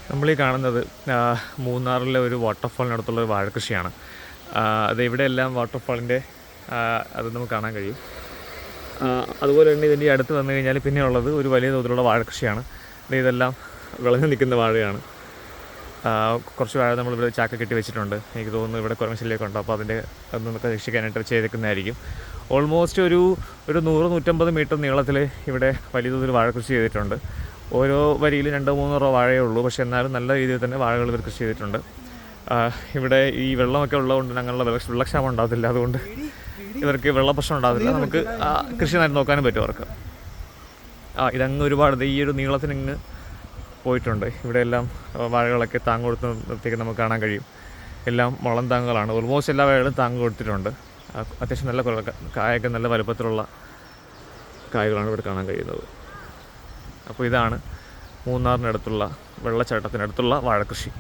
നമ്മളീ കാണുന്നത് മൂന്നാറിലെ ഒരു വാട്ടർഫാളിനടുത്തുള്ള ഒരു വാഴക്കൃഷിയാണ്. അത് ഇവിടെയെല്ലാം വാട്ടർഫാളിൻ്റെ അത് നമുക്ക് കാണാൻ കഴിയും. അതുപോലെ തന്നെ ഇതിൻ്റെ അടുത്ത് വന്നു കഴിഞ്ഞാൽ പിന്നെ ഉള്ളത് ഒരു വലിയ തോതിലുള്ള വാഴക്കൃഷിയാണ്. ഇതെല്ലാം വിളഞ്ഞു നിൽക്കുന്ന വാഴയാണ്. കുറച്ച് വാഴ നമ്മളിവിടെ ചാക്ക കെട്ടി വെച്ചിട്ടുണ്ട്. എനിക്ക് തോന്നുന്നു ഇവിടെ കുരങ്ങശല്യമൊക്കെ ഉണ്ടോ, അപ്പോൾ അതിൻ്റെ അതൊന്നൊക്കെ രക്ഷിക്കാനായിട്ട് ചെയ്തേക്കുന്നതായിരിക്കും. ഓൾമോസ്റ്റ് ഒരു 100-150 മീറ്റർ നീളത്തിൽ ഇവിടെ വലിയ തോതിൽ വാഴക്കൃഷി ചെയ്തിട്ടുണ്ട്. ഓരോ വരിയിലും 2-3 വാഴയേ ഉള്ളൂ. പക്ഷേ എന്നാലും നല്ല രീതിയിൽ തന്നെ വാഴകൾ ഇവർ കൃഷി ചെയ്തിട്ടുണ്ട്. ഇവിടെ ഈ വെള്ളമൊക്കെ ഉള്ളതുകൊണ്ട് ഞങ്ങളുടെ വെള്ളക്ഷാമം ഉണ്ടാകത്തില്ല. അതുകൊണ്ട് ഇവർക്ക് വെള്ളപ്രശ്നം ഉണ്ടാകത്തില്ല. നമുക്ക് കൃഷി നന്നായിട്ട് നോക്കാനും പറ്റും അവർക്ക്. ഇതങ്ങ് ഒരുപാട് ഈ ഒരു നീളത്തിനങ്ങ് പോയിട്ടുണ്ട്. ഇവിടെയെല്ലാം വാഴകളൊക്കെ താങ്ങ് കൊടുത്ത് നിർത്തിയൊക്കെ നമുക്ക് കാണാൻ കഴിയും. എല്ലാം മുളം താങ്ങുകളാണ്. ഓൾമോസ്റ്റ് എല്ലാ വാഴകളും താങ്ങ് കൊടുത്തിട്ടുണ്ട്. അത്യാവശ്യം നല്ല കായൊക്കെ നല്ല വലുപ്പത്തിലുള്ള കായകളാണ് ഇവിടെ കാണാൻ കഴിയുന്നത്. അപ്പോൾ ഇതാണ് മൂന്നാറിനടുത്തുള്ള വെള്ളച്ചാട്ടത്തിനടുത്തുള്ള വാഴക്കൃഷി.